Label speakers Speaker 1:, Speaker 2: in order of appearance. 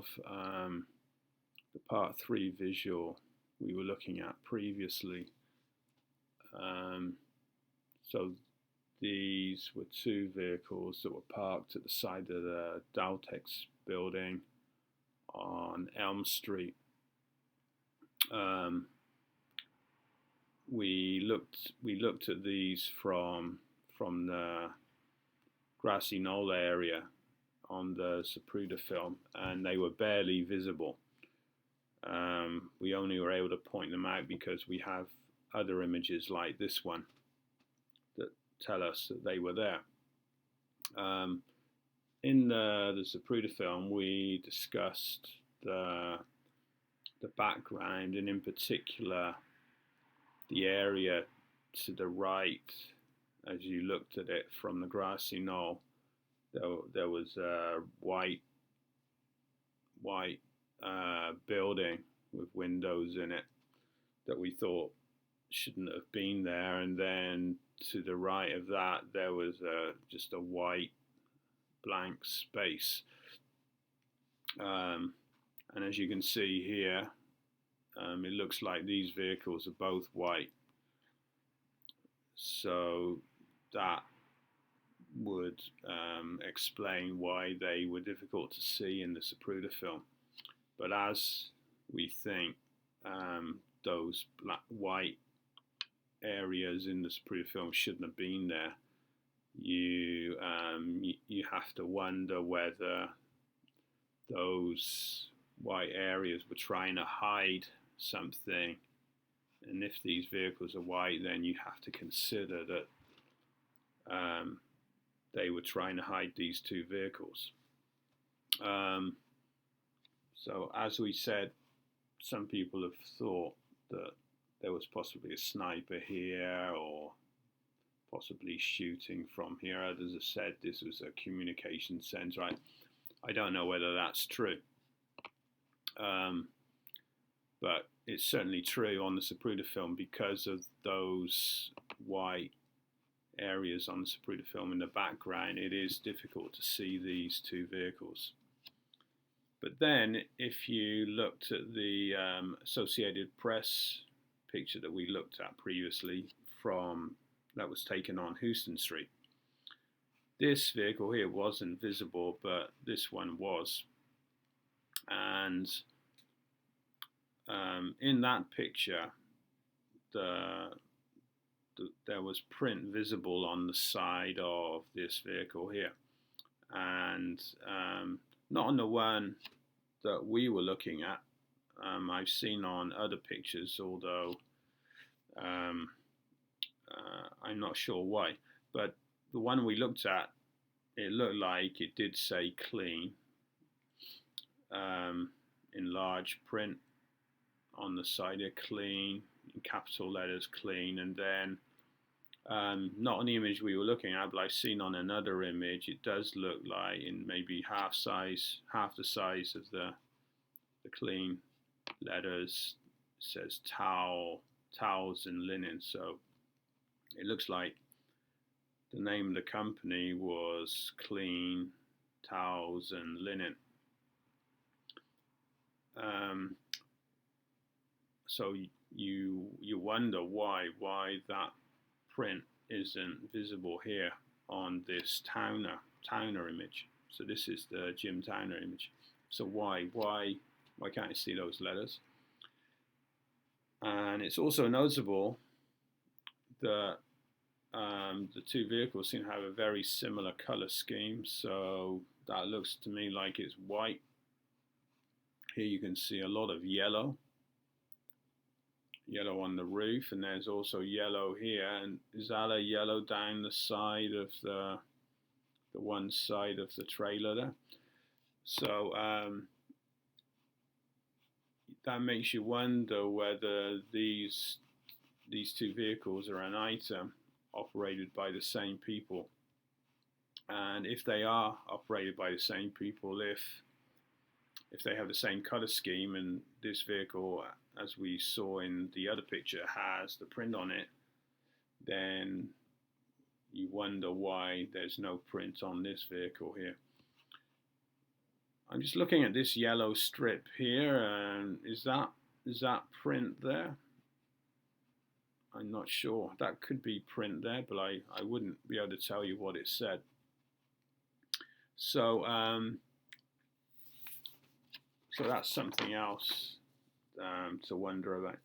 Speaker 1: of the part 3 visual we were looking at previously. So these were two vehicles that were parked at the side of the Dal-Tex Building on Elm Street. We looked at these from the grassy knoll area on the Zapruder film, and they were barely visible. We only were able to point them out because we have other images like this one that tell us that they were there. In the Zapruder film, we discussed the background, and in particular the area to the right. As you looked at it from the grassy knoll, there was a white building with windows in it that we thought shouldn't have been there, and then to the right of that there was just a white blank space, and as you can see here, it looks like these vehicles are both white, so that would explain why they were difficult to see in the Zapruder film. But as we think those white areas in the Zapruder film shouldn't have been there, you have to wonder whether those white areas were trying to hide something. And if these vehicles are white, then you have to consider that they were trying to hide these two vehicles. So as we said, some people have thought that there was possibly a sniper here or possibly shooting from here. Others have said this was a communication center. I don't know whether that's true. But it's certainly true on the Zapruder film because of those white areas on the Zapruder film in the background. It is difficult to see these two vehicles. But then if you looked at the Associated Press picture that we looked at previously that was taken on Houston Street, this vehicle here wasn't visible, but this one was. And in that picture, there was print visible on the side of this vehicle here, and not on the one that we were looking at. I've seen on other pictures, although I'm not sure why. But the one we looked at, it looked like it did say clean in large print on the side here, clean, in capital letters, clean. And then not on the image we were looking at, but I've seen on another image, it does look like in maybe half the size of the clean letters, it says towels and linen. So it looks like the name of the company was Clean Towels and Linen. So you wonder why that print isn't visible here on this Towner image. So this is the Jim Towner image. So why can't you see those letters? And it's also notable that the two vehicles seem to have a very similar color scheme. So that looks to me like it's white. Here you can see a lot of yellow on the roof, and there's also yellow here. And is that a yellow down the side of the one side of the trailer there? So that makes you wonder whether these two vehicles are an item operated by the same people. And if they are operated by the same people, if they have the same color scheme, and this vehicle, as we saw in the other picture, has the print on it, then you wonder why there's no print on this vehicle here. I'm just looking at this yellow strip here, and is that print there? I'm not sure. That could be print there, but I wouldn't be able to tell you what it said. So so that's something else to wonder about.